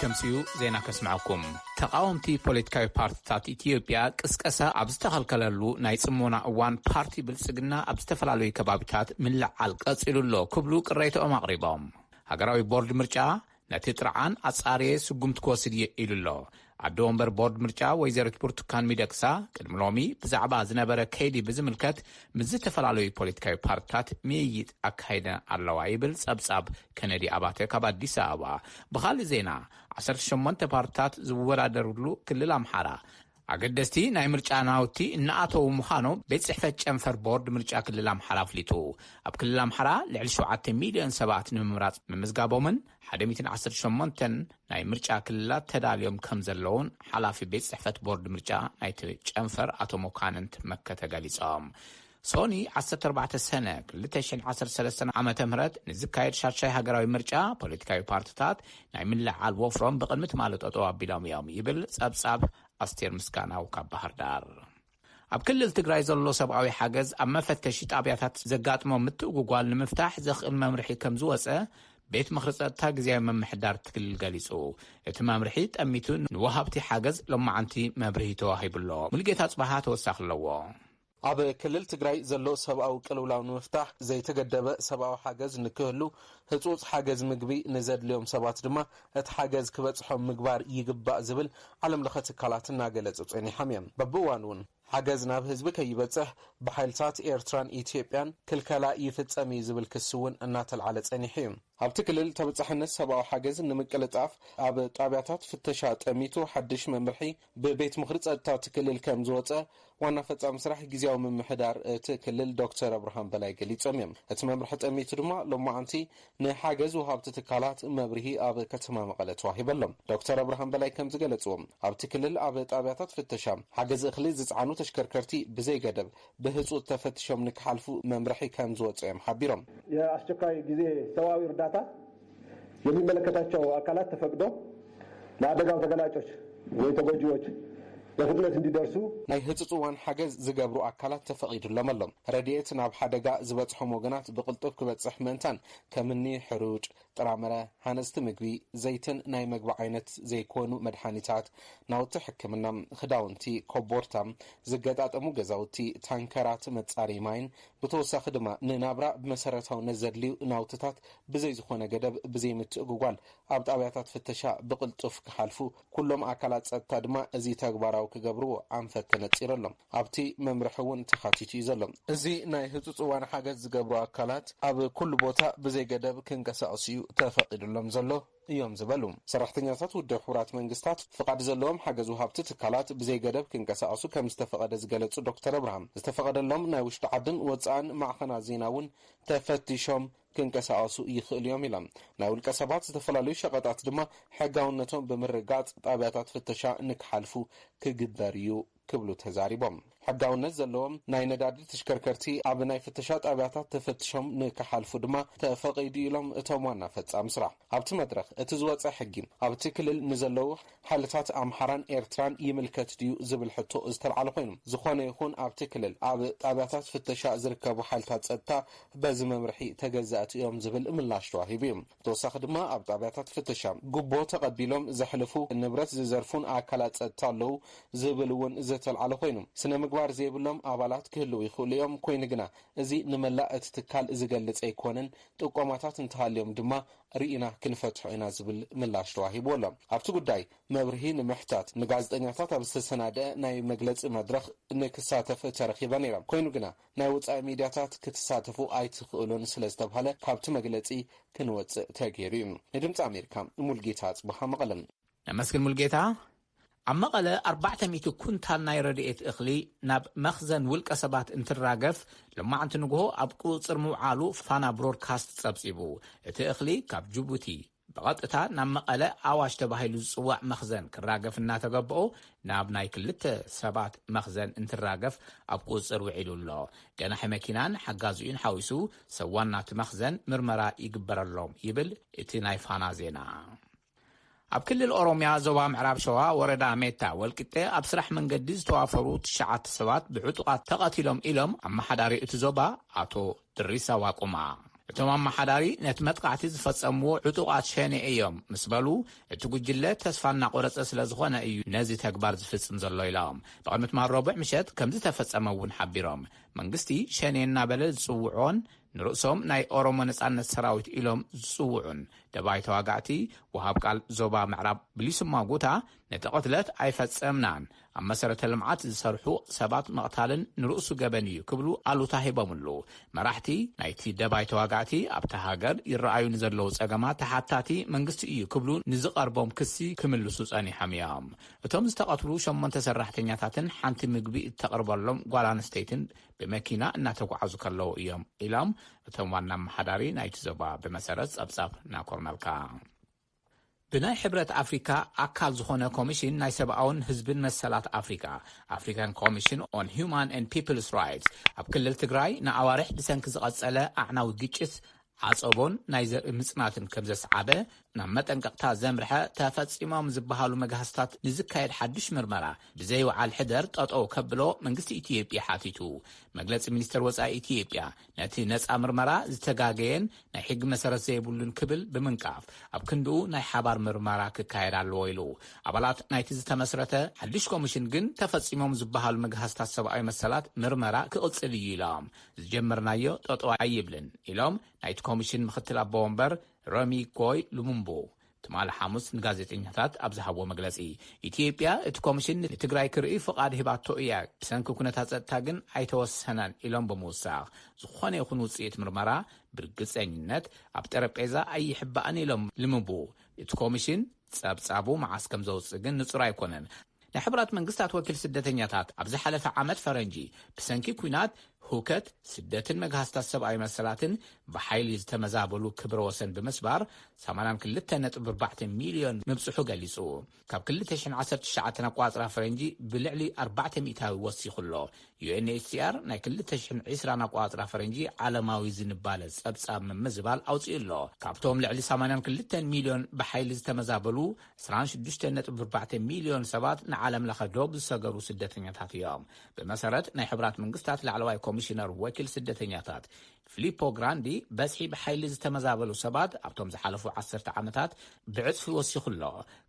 شمسيو زينا كسمعكم تقاومتي بوليتيكاዊ ፓርቲታት ኢትዮጵያ ቅስቀሳ ኣብ ዝተኸልከለሉ ናይ ጽሞና እዋን ፓርቲ ብልጽግና ኣብ ዝተፈላለዩ ከባቢታት ምልዓል ቀጽሉሎ ክብሉ ቅሬታኦም ኣቕሪቦም ሃገራዊ ቦርድ ምርጫ ነቲ ጥርዓን ኣጻርየ ስጉምቲ ክወስድ ኢሉሎ ኣዶ ወንበር ቦርድ ምርጫ ወይዘሪት ብርቱካን ሚደቅሳ ቅድሚ ሎሚ ብዛዕባ ዝነበረ ከይዲ ብዝምልከት ምዝተፈላለዩ ፖለቲካዊ ፓርቲታት ምይይጥ ኣካይደን ኣለዋ ይብል ጸብጻብ ከነዲ ኣባተ ካብ ኣዲስ አበባ ብኻልእ ዜና 18 ፓርቲታት ዝወዳደሩሉ ክልል ኣምሓራ ኣገደስቲ ናይ ምርጫ ናውቲ እናኣተው ምዃኖም ቤት ጽሕፈት ጨንፈር ቦርድ ምርጫ ክልል ኣምሓራ ኣፍሊጡ ኣብ ክልል ኣምሓራ ልዕሊ 7 ሚልዮን ሰባት ንምምራጽ ምምዝጋቦምን 118 ናይ ምርጫ ክልላት ተዳልዮም ከም ዘለውን ሓላፊ ቤት ጽሕፈት ቦርድ ምርጫ ናይቲ ጨንፈር ኣቶ ሞካንንት መከተ ገሊጾም ሶኒ 14 ሰነ 2013 ዓመተ ምህረት ንዝካየድ ሻሻይ ሃገራዊ ምርጫ ፖለቲካዊ ፓርቲታት ናይ ምልዓል ወፍሮም ብቅድሚት ማለት ጠጠው ኣቢሎም እዮም ይብል ጸብጻብ ኣስቴር ምስጋናው ካብ ባህር ዳር ኣብ ክልል ትግራይ ዘሎ ሰብኣዊ ሓገዝ ኣብ መፈተሺ ጣብያታት ዘጋጥሞም ምትእጉጓል ንምፍታሕ ዘኽእል መምርሒ ከም ዝወፀ ቤት ምኽሪ ጸጥታ ግዝያዊ መምሕዳር ትክልል ገሊጹ እቲ መምርሒ ጠሚቱ ንወሃብቲ ሓገዝ ሎማዓንቲ መብርሂ ተዋሂብሎ ሙልጌታ ጽባሃ ተወሳኺ ኣለዎ ኣብ ክልል ትግራይ ዘሎ ሰብኣዊ ቅልውላው ንምፍታሕ ዘይተገደበ ሰብኣዊ ሓገዝ ንክህሉ ህጹጽ ሓገዝ ምግቢ ንዘድልዮም ሰባት ድማ እቲ ሓገዝ ክበጽሖም ምግባር ይግባእ ዝብል ዓለም ለኸ ትካላት እናገለጹ ጸኒሖም እዮም በብእዋን ሓገዝ ናብ ህዝቢ ከይበጽሕ ብሓይልታት ኤርትራን ኢትዮጵያን ክልከላ ይፍጸም ዝብል ክስ እውን እናተልዓለ ጸኒሑ እዩ ኣብቲ ክልል ተበጻሕነት ሰብኣዊ ሓገዝ ንምቅልጣፍ ኣብ ጣብያታት ፍተሻ ጠሚቱ ሓድሽ መምርሒ ብቤት ምኽሪ ጸጥታ ትክልል ከም ዝወፀ ዋና ፈጻሚ ስራሕ ግዝያዊ መምሕዳር እቲ ክልል ዶክተር አብርሃም በላይ ገሊጾም እዮም እቲ መምርሒ ጠሚቱ ድማ ሎማዓንቲ ንሓገዝ ወሃብቲ ትካላት መብርሂ ኣብ ከተማ መቐለ ተዋሂበሎም ዶክተር አብርሃም በላይ ከም ዝገለጹዎም ኣብቲ ክልል ኣብ ጣብያታት ፍተሻ ሓገዝ እኽሊ ዝጽዓኑ ተሽከርከርቲ ብዘይ ገደብ ብህጹጽ ተፈትሾም ንክሓልፉ መምርሒ ከም ዝወፀ እዮም ሓቢሮም የአስቸኳይ ጊዜ ሰብአዊ እርዳታ የሚመለከታቸው አካላት ተፈቅዶ ለአደጋው ተገላጮች ወይ ተጎጂዎች በፍጥነት እንዲደርሱ ናይ ህጹጽዋን ሓገዝ ዝገብሩ አካላት ተፈቂዱሎም ኣሎም ረድኤት ናብ ሓደጋ ዝበጽሖም ወገናት ብቕልጡፍ ክበጽሕ ምእንታን ከምኒ ሕሩጭ ጥራምረ ሃነስቲ ምግቢ ዘይትን ናይ መግቢ ዓይነት ዘይኮኑ መድሓኒታት ናውቲ ሕክምና ክዳውንቲ ኮቦርታ ዝገጣጠሙ ገዛውቲ ታንከራት መጻሪ ማይን ብተወሳኺ ድማ ንናብራ ብመሰረታውነት ዘድልዩ ናውትታት ብዘይ ዝኾነ ገደብ ብዘይ ምትእጉጓል ኣብ ጣብያታት ፍተሻ ብቕልጡፍ ክሓልፉ ኩሎም አካላት ጸጥታ ድማ እዚ ተግባራዊ ክገብሩ አንፈት ተነጽረሎም ኣብቲ መምርሒ እውን ተኻቲቱ ይዘሎም እዚ ናይ ህጹጽዋን ሓገዝ ዝገብሩ አካላት ኣብ ኩሉ ቦታ ብዘይ ገደብ ክንቀሳቀሱ ተፈቂዱሎም ዘሎ እዮም ዝበሉ ሰራሕተኛታት ውድብ ሕብራት መንግስታት ፍቃድ ዘለዎም ሓገዝ ወሃብቲ ትካላት ብዘይ ገደብ ክንቀሳቀሱ ከም ዝተፈቀደ ዝገለጹ ዶክተር አብርሃም ዝተፈቀደሎም ናይ ውሽጢ ዓድን ወጻእን ማዕኸናት ዜና እውን ተፈቲሾም ክንቀሳቀሱ ይኽእሉ እዮም ኢሎም ናይ ውልቀ ሰባት ዝተፈላለዩ ሸቐጣት ድማ ሕጋውነቶም ብምርጋጽ ጣብያታት ፍተሻ ንክሓልፉ ክግበር እዩ ክብሉ ተዛሪቦም ሕጋውነት ዘለዎም ናይ ነዳዲ ተሽከርከርቲ ኣብ ናይ ፍተሻ ጣብያታት ተፈትሾም ንክሓልፉ ድማ ተፈቂዱ ኢሎም እቶም ዋና ፈጻሚ ስራሕ ኣብቲ መድረኽ እቲ ዝወፀ ሕጊ ኣብቲ ክልል ንዘለዉ ሓይልታት ኣምሓራን ኤርትራን ይምልከት ድዩ ዝብል ሕቶ ዝተልዓለ ኮይኑ ዝኾነ ይኹን ኣብቲ ክልል ኣብ ጣብያታት ፍተሻ ዝርከቡ ሓይልታት ጸጥታ በዚ መምርሒ ተገዛእቲ እዮም ዝብል ምላሽ ተዋሂቡ እዩ ተወሳኺ ድማ ኣብ ጣብያታት ፍተሻ ጉቦ ተቐቢሎም ዘሕልፉ ንብረት ዝዘርፉን ኣካላት ጸጥታ ኣለዉ ዝብል እውን ዝተልዓለ ኮይኑ ስነ ምግባር ዘይብሎም አባላት ክህልው ይኽእሉ እዮም ኮይኑ ግና እዚ ንመላእ እቲ ትካል ዝገልጽ ኣይኮነን ጥቆማታት እንተሃልዮም ድማ ርኢና ክንፈትሖ ኢና ዝብል ምላሽ ተዋሂቡ ኣሎ ኣብቲ ጉዳይ መብርሂ ንምሕታት ንጋዜጠኛታት ኣብ ዝተሰናደአ ናይ መግለጺ መድረኽ ንክሳተፍ ተረኺበ ነይሮም ኮይኑ ግና ናይ ወጻኢ ሚድያታት ክትሳተፉ ኣይትኽእሉን ስለ ዝተባሃለ ካብቲ መግለጺ ክንወፅእ ተገይሩ እዩ ንድምፂ ኣሜሪካ ሙልጌታ ጽባሃ መቐለም ነመስግን ሙልጌታ ኣብ መቐለ 400 ኩንታል ናይ ረድኤት እኽሊ ናብ መኽዘን ውልቀ ሰባት እንትራገፍ ልማዓንቲ ንግሆ ኣብ ቁፅር ምውዓሉ ፋና ብሮድካስት ጸብጺቡ እቲ እኽሊ ካብ ጅቡቲ ብቐጥታ ናብ መቐለ ኣዋሽ ተባሂሉ ዝጽዋዕ መኽዘን ክራገፍ እናተገብኦ ናብ ናይ ክልተ ሰባት መኽዘን እንትራገፍ ኣብ ቁፅር ውዒሉ ኣሎ ገናሒ መኪናን ሓጋዚኡን ሓዊሱ ሰዋናት መኽዘን ምርመራ ይግበረሎም ይብል እቲ ናይ ፋና ዜና ኣብ ክልል ኦሮሚያ ዞባ ምዕራብ ሸዋ ወረዳ ሜታ ወልቂጤ ኣብ ስራሕ መንገዲ ዝተዋፈሩ 9 ሰባት ብዕጡቃት ተቐቲሎም ኢሎም ኣመሓዳሪ እቲ ዞባ ኣቶ ድሪሳ ዋቁማ እቶም ኣመሓዳሪ ነቲ መጥቃዕቲ ዝፈጸምዎ ዕጡቓት ሸኔ እዮም ምስ በሉ እቲ ጉጅለ ተስፋ እናቆረፀ ስለ ዝኾነ እዩ ነዚ ተግባር ዝፍጽም ዘሎ ኢሎም ብቕድሚ ትማል ረቡዕ ምሸት ከምዚ ተፈጸመ እውን ሓቢሮም መንግስቲ ሸኔ እናበለ ዝጽውዖን ንርእሶም ናይ ኦሮሞ ነጻነት ሰራዊት ኢሎም ዝጽውዑን ደባይ ተዋጋዕቲ ወሃብ ቃል ዞባ ምዕራብ ብሊሱማ ጉታ ነቲ ቅትለት ኣይፈጸምናን ኣብ መሰረተ ልምዓት ዝሰርሑ ሰባት መቕታልን ንርእሱ ገበን እዩ ክብሉ ኣሉታ ሂቦምሉ መራሕቲ ናይቲ ደባይ ተዋጋዕቲ ኣብታ ሃገር ይረኣዩ ንዘለዉ ጸገማት ተሓታቲ መንግስቲ እዩ ክብሉ ንዝቐርቦም ክሲ ክምልሱ ጸኒሖም እዮም እቶም ዝተቐትሉ 8 ሰራሕተኛታትን ሓንቲ ምግቢ እተቕርበሎም ጓል ኣንስተይትን ብመኪና እናተጓዓዙ ከለዉ እዮም ኢሎም እቶም ዋና ኣመሓዳሪ ናይቲ ዞባ ብመሰረት ጸብጻብ ናኮርመልካ ብናይ ሕብረት ኣፍሪካ ኣካል ዝኾነ ኮሚሽን ናይ ሰብኣውን ህዝብን መሰላት ኣፍሪካ ኣፍሪካን ኮሚሽን ኦን ሂውማን ኤንድ ፒፕልስ ራይትስ ኣብ ክልል ትግራይ ንኣዋርሕ ብሰንኪ ዝቐጸለ ኣዕናዊ ግጭት ዓጸቦን ናይ ዘርኢ ምጽናትን ከም ዘስዓበ ናብ መጠንቀቕታ ዘምርሐ ተፈጺሞም ዝበሃሉ መጋህስታት ንዝካየድ ሓድሽ ምርመራ ብዘይወዓል ሕደር ጠጠው ከብሎ መንግስቲ ኢትዮጵያ ሓቲቱ መግለጺ ሚኒስትር ወጻኢ ኢትዮጵያ ነቲ ነጻ ምርመራ ዝተጋገየን ናይ ሕጊ መሰረት ዘይብሉን ክብል ብምንቃፍ ኣብ ክንድኡ ናይ ሓባር ምርመራ ክካየድ ኣለዎ ኢሉ ኣባላት ናይቲ ዝተመስረተ ሓድሽ ኮሚሽን ግን ተፈጺሞም ዝበሃሉ መጋህስታት ሰብኣዊ መሰላት ምርመራ ክቕጽል እዩ ኢሎም ዝጀመርናዮ ጠጠው ኣይብልን ኢሎም ናይቲ ኮሚሽን ምክትል ኣቦ ወንበር ሮሚ ጎይ ሉሙምቦ ትማል ሐሙስ ንጋዜጠኛታት ኣብ ዝሃቦ መግለጺ ኢትዮጵያ እቲ ኮሚሽን ንትግራይ ክርኢ ፍቃድ ሂባቶ እያ ብሰንኪ ኩነታት ጸጥታ ግን ኣይተወሰነን ኢሎም ብምውሳኽ ዝኾነ ይኹን ውጽኢት ምርመራ ብርግጸኝነት ኣብ ጠረጴዛ ኣይሕባእን ኢሎም ሉሙምቦ እቲ ኮሚሽን ጸብጻቡ መዓስ ከም ዘውፅእ ግን ንጹር ኣይኮነን ናይ ሕብራት መንግስታት ወኪል ስደተኛታት ኣብ ዝሓለፈ ዓመት ፈረንጂ ብሰንኪ ኩናት ሁከት ስደትን መጋህስታት ሰብኣዊ መሰላትን ብሓይሊ ዝተመዛበሉ ክብረ ወሰን ብምስባር 82.4 ሚልዮን ምብጽሑ ገሊጹ ካብ 2019 ኣቋጽራ ፈረንጂ ብልዕሊ 400 ወሲኹሎ UNHCR ናይ 2020 ኣቋጽራ ፈረንጂ ዓለማዊ ዝንባለ ጸብጻብ ምምዝባል ኣውፂኡሎ ካብቶም ልዕሊ 82 ሚልዮን ብሓይሊ ዝተመዛበሉ 26.4 ሚልዮን ሰባት ንዓለም ለኸ ዶብ ዝሰገሩ ስደተኛታት እዮም ብመሰረት ናይ ሕብራት መንግስታት ላዕለዋይ ኮሚሽነር ወኪል ስደተኛታት ፊሊፖ ግራንዲ በስሒ ብሓይሊ ዝተመዛበሉ ሰባት ኣብቶም ዝሓለፉ 10 ዓመታት ብዕጽፊ ወሲኹሎ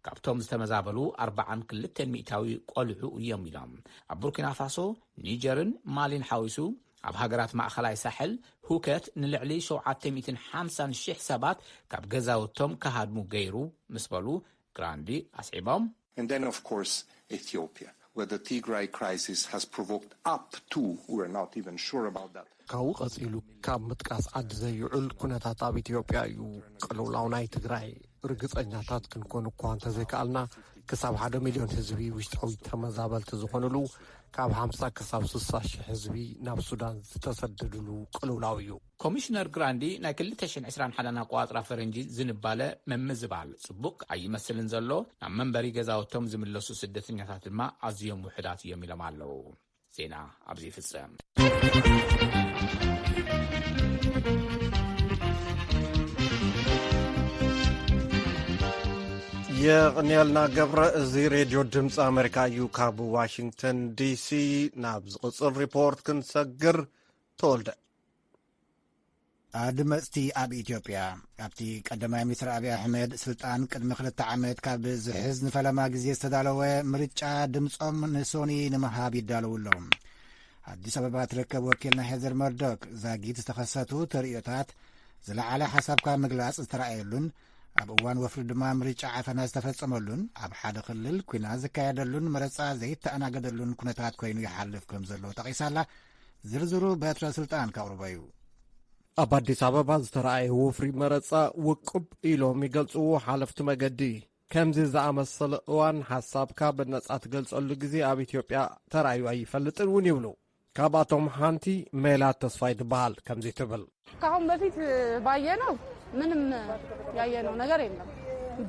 ካብቶም ዝተመዛበሉ 42 ሚእታዊ ቆልዑ እዮም ኢሎም ኣብ ቡርኪና ፋሶ ኒጀርን ማሊን ሓዊሱ ኣብ ሃገራት ማእኸላይ ሳሕል ሁከት ንልዕሊ 750,000 ሰባት ካብ ገዛውቶም ከሃድሙ ገይሩ ምስ በሉ ግራንዲ ኣስዒቦም And then of course Ethiopia where the Tigray crisis has provoked up to we're not even sure about that ካው ቀጽሉ ካብ ምጥቃስ ዓዲ ዘይዑል ኩነታት ኣብ ኢትዮጵያ እዩ ቅልውላው ናይ ትግራይ ርግጸኛታት ክንኮን እኳ እንተዘይከኣልና ክሳብ 1 ሚልዮን ህዝቢ ውሽጣዊ ተመዛበልቲ ዝኾኑሉ ካብ 50 ክሳብ 60 ሺህ ህዝቢ ናብ ሱዳን ዝተሰደድሉ ቅልውላው እዩ ኮሚሽነር ግራንዲ ናይ 2021 ኣቋጽራ ፈረንጂ ዝንባለ መምዝባል ጽቡቕ ኣይመስልን ዘሎ ናብ መንበሪ ገዛውቶም ዝምለሱ ስደተኛታት ድማ ኣዝዮም ውሕዳት እዮም ኢሎም ኣለዉ ዜና ኣብዚ ፍጸም የቅንያልና ገብረ እዚ ሬድዮ ድምፂ ኣሜሪካ እዩ ካብ ዋሽንግተን ዲሲ ናብ ዝቕጽል ሪፖርት ክንሰግር ተወልደ ድመጽቲ ኣብ ኢትዮጵያ ኣብቲ ቀዳማይ ሚኒስትር ኣብይ ኣሕመድ ስልጣን ቅድሚ 2 ዓመት ካብ ዝሕዝ ንፈለማ ግዜ ዝተዳለወ ምርጫ ድምፆም ንሶኒ ንምሃብ ይዳለውሎም ኣዲስ ኣበባ ትርከብ ወኪልና ሄዘር መርዶክ ዛጊት ዝተኸሰቱ ትርኢታት ዝለዓለ ሓሳብካ ምግላጽ ዝተረኣየሉን ኣብ እዋን ወፍሪ ድማ ምርጫ ዓፈና ዝተፈጸመሉን ኣብ ሓደ ክልል ኩናት ዝካየደሉን መረጻ ዘይተኣናገደሉን ኩነታት ኮይኑ ይሓልፍ ከም ዘሎ ጠቒሳላ ዝርዝሩ በትረ ስልጣን ካቕርበ እዩ ኣብ ኣዲስ ኣበባ ዝተረኣየ ወፍሪ መረጻ ውቁብ ኢሎም ይገልጽዎ ሓለፍቲ መገዲ ከምዚ ዝኣመሰለ እዋን ሓሳብካ ብነጻ ትገልጸሉ ግዜ ኣብ ኢትዮጵያ ተራእዩ ኣይፈልጥን እውን ይብሉ ካብኣቶም ሓንቲ ሜላት ተስፋይ ትበሃል ከምዚ ትብል ካሁን በፊት ባየነው ምንም ያየነው ነገር የለም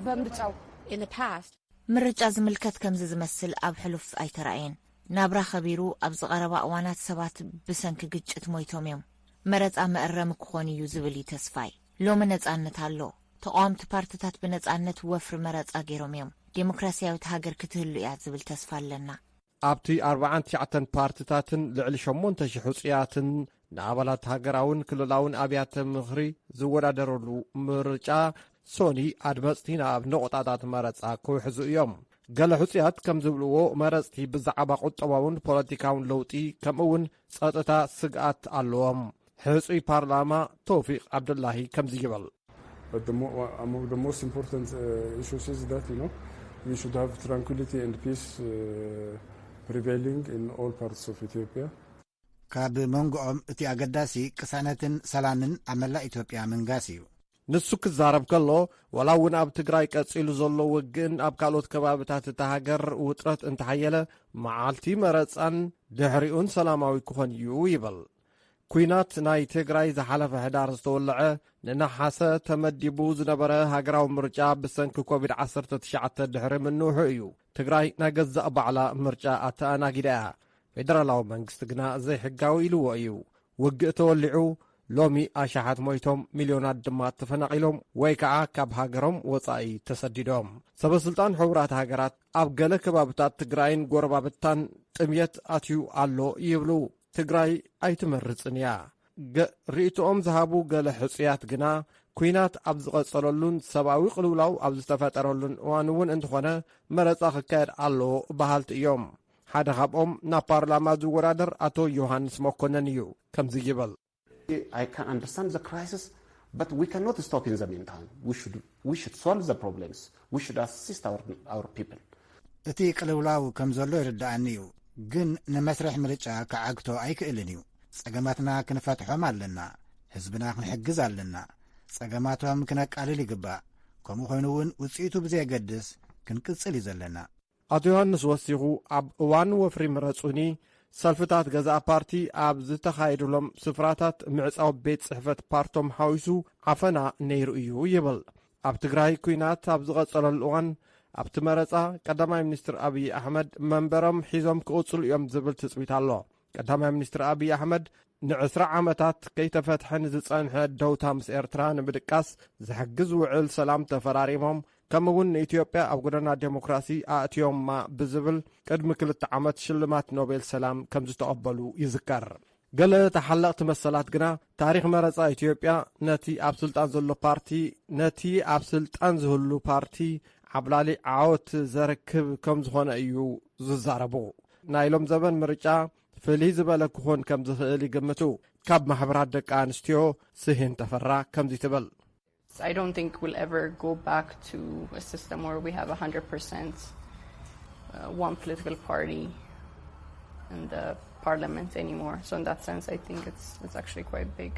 በምርጫው in the past ምርጫ ዝምልከት ከምዚ ዝመስል ኣብ ሕሉፍ ኣይተራእየን ናብራ ኸቢሩ ኣብ ዝቐረባ እዋናት ሰባት ብሰንኪ ግጭት ሞይቶም እዮም መረጻ መእረም ክኾን እዩ ዝብል ተስፋይ ሎሚ ነጻነት ኣሎ ተቃዋምቲ ፓርቲታት ብነጻነት ወፍሪ መረጻ ገይሮም እዮም ዲሞክራሲያዊት ሃገር ክትህሉ እያ ዝብል ተስፋ ኣለና ኣብቲ 49 ፓርቲታትን ልዕሊ 8,000 ሕፁያትን ንኣባላት ሃገራውን ክልላውን ኣብያተ ምኽሪ ዝወዳደረሉ ምርጫ ሶኒ ኣድመፅቲ ናብ ንቑጣታት መረፃ ክውሕዙ እዮም። ገለ ሕፅያት ከም ዝብልዎ መረፅቲ ብዛዕባ ቁጠባውን ፖለቲካውን ለውጢ ከምኡውን ጸጥታ ስግኣት ኣለዎም። ሕፁይ ፓርላማ ተውፊቅ ዓብዱላሂ ከምዚ ይብል But among the most important issues is that, we should have tranquility and peace prevailing in all parts of Ethiopia. ካብ መንጎኦም እቲ ኣገዳሲ ቅሳነትን ሰላምን ኣብ መላእ ኢትዮጵያ ምንጋስ እዩ። ንሱ ክዛረብ ከሎ ወላ እውን ኣብ ትግራይ ቀፂሉ ዘሎ ውግእን ኣብ ካልኦት ከባቢታት እታ ሃገር ውጥረት እንተሓየለ መዓልቲ መረፃን ድሕሪኡን ሰላማዊ ክኾን እዩ ይብል። ኩናት ናይ ትግራይ ዝሓለፈ ሕዳር ዝተወልዐ ንናሓሰ ተመዲቡ ዝነበረ ሃገራዊ ምርጫ ብሰንኪ ኮቪድ-19 ድሕሪ ምንውሑ እዩ። ትግራይ ናይ ገዛእ ባዕላ ምርጫ ኣተኣናጊዳ እያ። ፌደራላዊ መንግስቲ ግና ዘይሕጋዊ ኢልዎ እዩ። ውግእ ተወሊዑ ሎሚ ኣሽሓት ሞይቶም ሚልዮናት ድማ ተፈናቂሎም ወይ ከዓ ካብ ሃገሮም ወፃኢ ተሰዲዶም። ሰበስልጣን ሕቡራት ሃገራት ኣብ ገለ ከባቢታት ትግራይን ጎረባብታን ጥምየት ኣትዩ ኣሎ ይብሉ። ትግራይ ኣይትመርፅን እያ። ርእቶኦም ዝሃቡ ገለ ሕፅያት ግና ኩናት ኣብ ዝቐጸለሉን ሰብኣዊ ቅልውላው ኣብ ዝተፈጠረሉን እዋን እውን እንተኾነ መረፃ ክካየድ ኣለዎ ባህልቲ እዮም። ሓደ ካብኦም ናብ ፓርላማ ዝወዳደር ኣቶ ዮሃንስ መኮነን እዩ። ከምዚ ይብል I can understand the crisis, but we cannot stop in the meantime. We should solve the problems. We should assist our people. እቲ ቅልውላው ከም ዘሎ ይርዳእኒ እዩ፣ ግን ንመስርሕ ምርጫ ክዓግቶ ኣይክእልን እዩ። ጸገማትና ክንፈትሖም ኣለና፣ ህዝብና ክንሕግዝ ኣለና፣ ጸገማቶም ክነቃልል ይግባእ። ከምኡ ኮይኑ እውን ውፅኢቱ ብዘየገድስ ክንቅጽል እዩ ዘለና። ኣቶ ዮሃንስ ወሲኹ ኣብ እዋን ወፍሪ ምረጹኒ ሰልፍታት ገዛእ ፓርቲ ኣብ ዝተኻየድሎም ስፍራታት ምዕጻው ቤት ጽሕፈት ፓርቶም ሓዊሱ ዓፈና ነይሩ እዩ ይብል። ኣብ ትግራይ ኩናት ኣብ ዝቐጸለሉ እዋን ኣብቲ መረፃ ቀዳማይ ሚኒስትር ኣብዪ ኣሕመድ መንበሮም ሒዞም ክቕጽሉ እዮም ዝብል ትጽቢት ኣሎ። ቀዳማይ ሚኒስትር ኣብዪ ኣሕመድ ን20 ዓመታት ከይተፈትሐን ዝጸንሐ ደውታ ምስ ኤርትራ ንምድቃስ ዝሕግዝ ውዕል ሰላም ተፈራሪሞም ከምኡውን ንኢትዮጵያ ኣብ ጎደና ዴሞክራሲ ኣእትዮማ ብዝብል ቅድሚ 2 ዓመት ሽልማት ኖቤል ሰላም ከም ዝተቐበሉ ይዝከር። ገለ ተሓለቕቲ መሰላት ግና ታሪክ መረፃ ኢትዮጵያ ነቲ ኣብ ስልጣን ዝህሉ ፓርቲ ዓብላሊ ዓወት ዘረክብ ከም ዝኾነ እዩ ዝዛረቡ። ናይሎም ዘመን ምርጫ ፍልይ ዝበለ ክኾን ከም ዝኽእል ይግምቱ። ካብ ማሕበራት ደቂ ኣንስትዮ ስሂን ተፈራ ከምዚ ትብል I don't think we'll ever go back to a system where we have 100% one political party in the parliament anymore. So in that sense, I think it's actually quite big.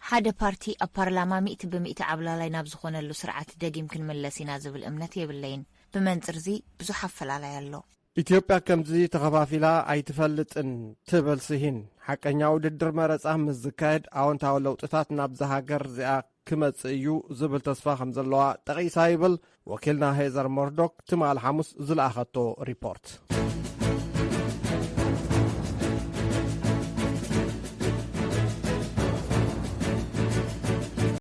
ሓደ ፓርቲ ኣብ ፓርላማ 100% ዓብላላይ ናብ ዝኾነሉ ስርዓት ደጊም ክንመለስ ኢና ዝብል እምነት የብለይን። ብመንጽር እዚ ብዙሕ ኣፈላላይ ኣሎ። ኢትዮጵያ ከምዚ ተኸፋፊላ ኣይትፈልጥን ትብል ስሂን ሓቀኛ ውድድር መረፃ ምስ ዝካየድ ኣዎንታዊ ለውጥታት ናብዛ ሃገር እዚኣ ክመጽእ እዩ ዝብል ተስፋ ከም ዘለዋ ጠቒሳ ይብል ወኪልና ሄዘር ሞርዶክ ትማል ሐሙስ ዝለኣኸቶ ሪፖርት